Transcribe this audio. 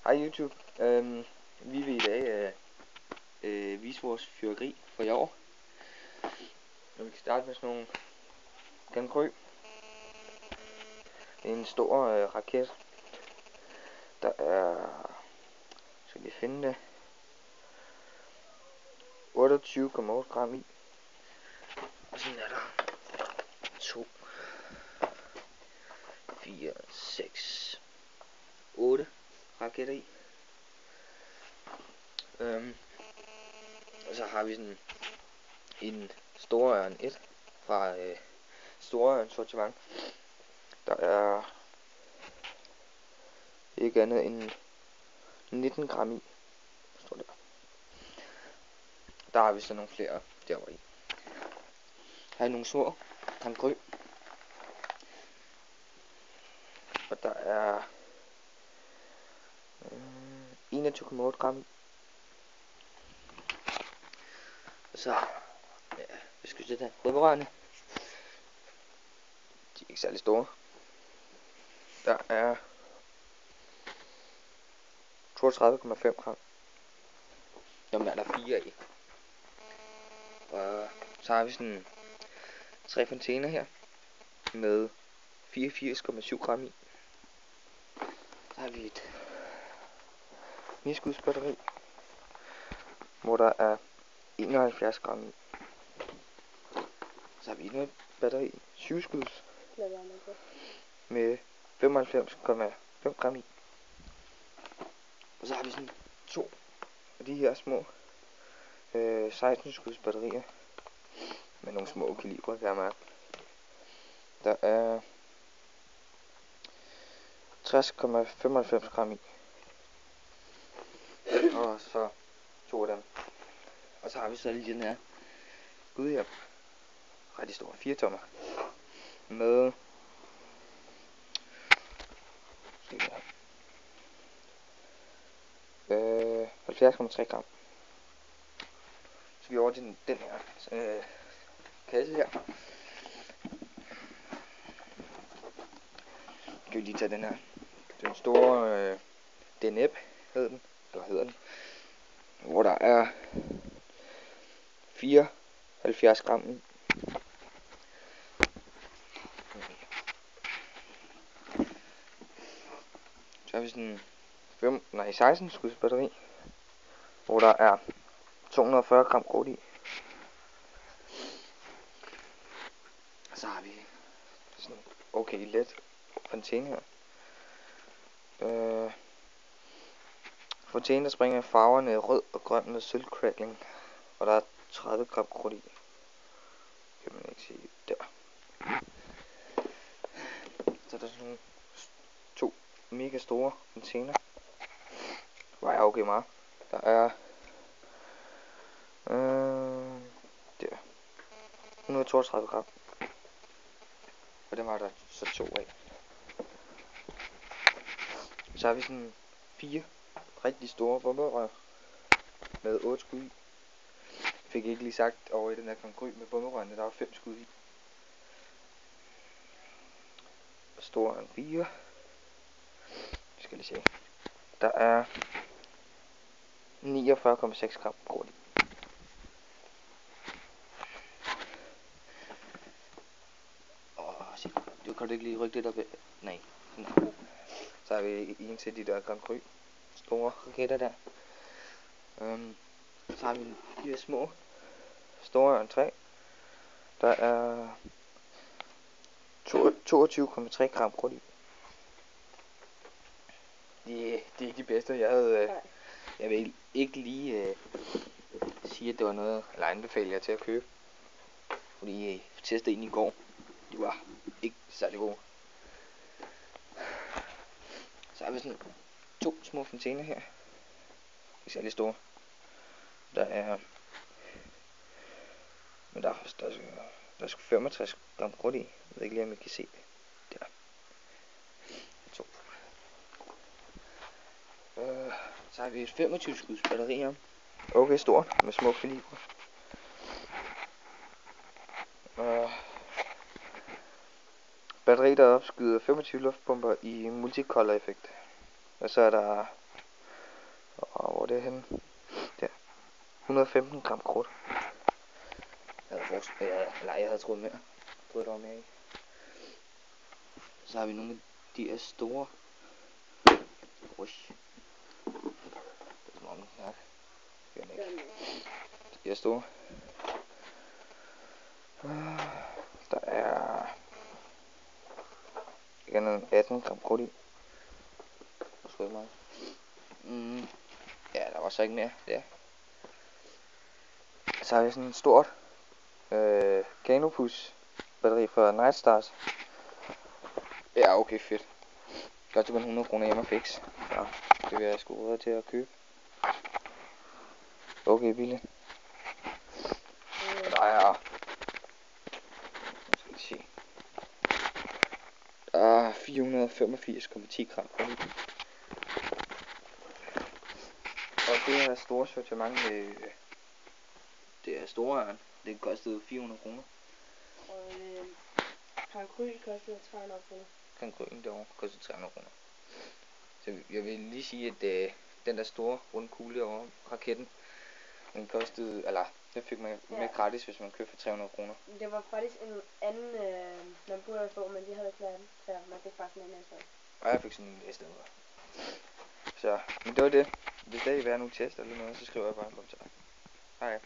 Hej YouTube. Vi vil i dag vise vores fyrværkeri for i år. Og vi kan starte med sådan nogle Gangrø. En stor raket. Der er, skal vi finde det, 28,8 gram i. Og sådan er der 2, 4, 6, 8 raketter i. Og så har vi sådan en Storørn 1 fra Storørn sortiment. Der er ikke andet end 19 gram i, står der. Der har vi så nogle flere derovre i. Her er nogle små Gangrø. Og der er 21,8 gram i. Og så, ja, hvad skal vi sætte her? Rødberørene. De er ikke særlig store. Der er 32,5 gram. Dem er der 4 i. Og så har vi sådan 3 fontæner her med 84,7 gram i. Så har vi et 9-skuds batteri, hvor der er 71 gram i. Så har vi endnu et batteri, 7-skuds, med 95,5 gram i. Og så har vi sådan 2 af de her små 16-skuds batterier med nogle små kalibre, kan jeg mærke. Der er 60,95 gram i. Og så 2 af dem. Og så har vi så lige den her Gud her. Rigtig stor 4 tommer. Med 70,3 gram. Så vi over til den her kasse her. Kan vi lige tage den her. Den store DNEP hedder den. Hvor der er 74 gram i. Så har vi sådan 16 skuds batteri, hvor der er 240 gram krudt i. Og så har vi sådan okay let fontæne her. Fontæne, der springer farverne rød og grøn med sølvcrackling, og der er 30 gram krudt i. Kan man ikke se der. Så er der sådan nogle 2 mega store fontæner. Det vejer okay meget. Der er der 132 gram. Og dem var der så 2 af. Så har vi sådan 4 rigtig store bomberør med 8 skud i. Jeg fik ikke lige sagt over i den her Gangrø med bomberørene, der var 5 skud i. Stor en 4. Skal lige se. Der er 49,6 gram krudt i. Du kan ikke lige rykke det der. Nej. Så har vi en til de der Gangrø store raketter der. Så har vi de her små Storørn 3. Der er 22,3 gram krudt i. Det er ikke de bedste. Jeg vil ikke lige sige, at det var noget, eller anbefale jer til at købe. Fordi jeg testede en i går. De var ikke særlig gode. Så har vi sådan 2 små fontæner her. Ikke særlig store. Der er, men der er sgu 65 gram krudt i. Jeg ved ikke lige, om I kan se det. Der. 2. Så har vi et 25 skuds batteri her. Okay stort, med små kalibre. Batteri, der opskyder 25 luftbomber i multicolor effekt. Og så er der Og hvor det er henne? Der. 115 gram krudt. Jeg havde troet mere. Jeg troede, der var mere i. Så har vi nogle af de her store. Ui. Det er som om den knak. Det er den ikke. De her store. Der er igen 18 gram krudt i. Måske ikke meget. Ja, der var så ikke mere der. Så har vi sådan en stort Canopus batteri fra Nightstars. Ja, okay, fedt. Godt, det var 100 kroner hjemme og fix. Så det vil jeg sgu råd til at købe. Okay, billigt. Der er... Nu skal vi se. Der er 485,10 gram krudt i. Og det her store sortiment med... Det er store ørn. Det kostede 400 kroner. Og Kankry kostede 300 kroner. Kankryen derovre kostede 300 kroner. Så jeg vil lige sige, at den der store runde kugle over raketten, den kostede, eller den fik man med gratis, hvis man købte for 300 kroner. Det var faktisk en anden, man burde få, men de havde ikke lavet den, så man fik bare sådan en næste. Og jeg fik sådan en næste ud. Så, men det var det. Hvis der er nu test eller noget, så skriver jeg bare en kommentar. Hej.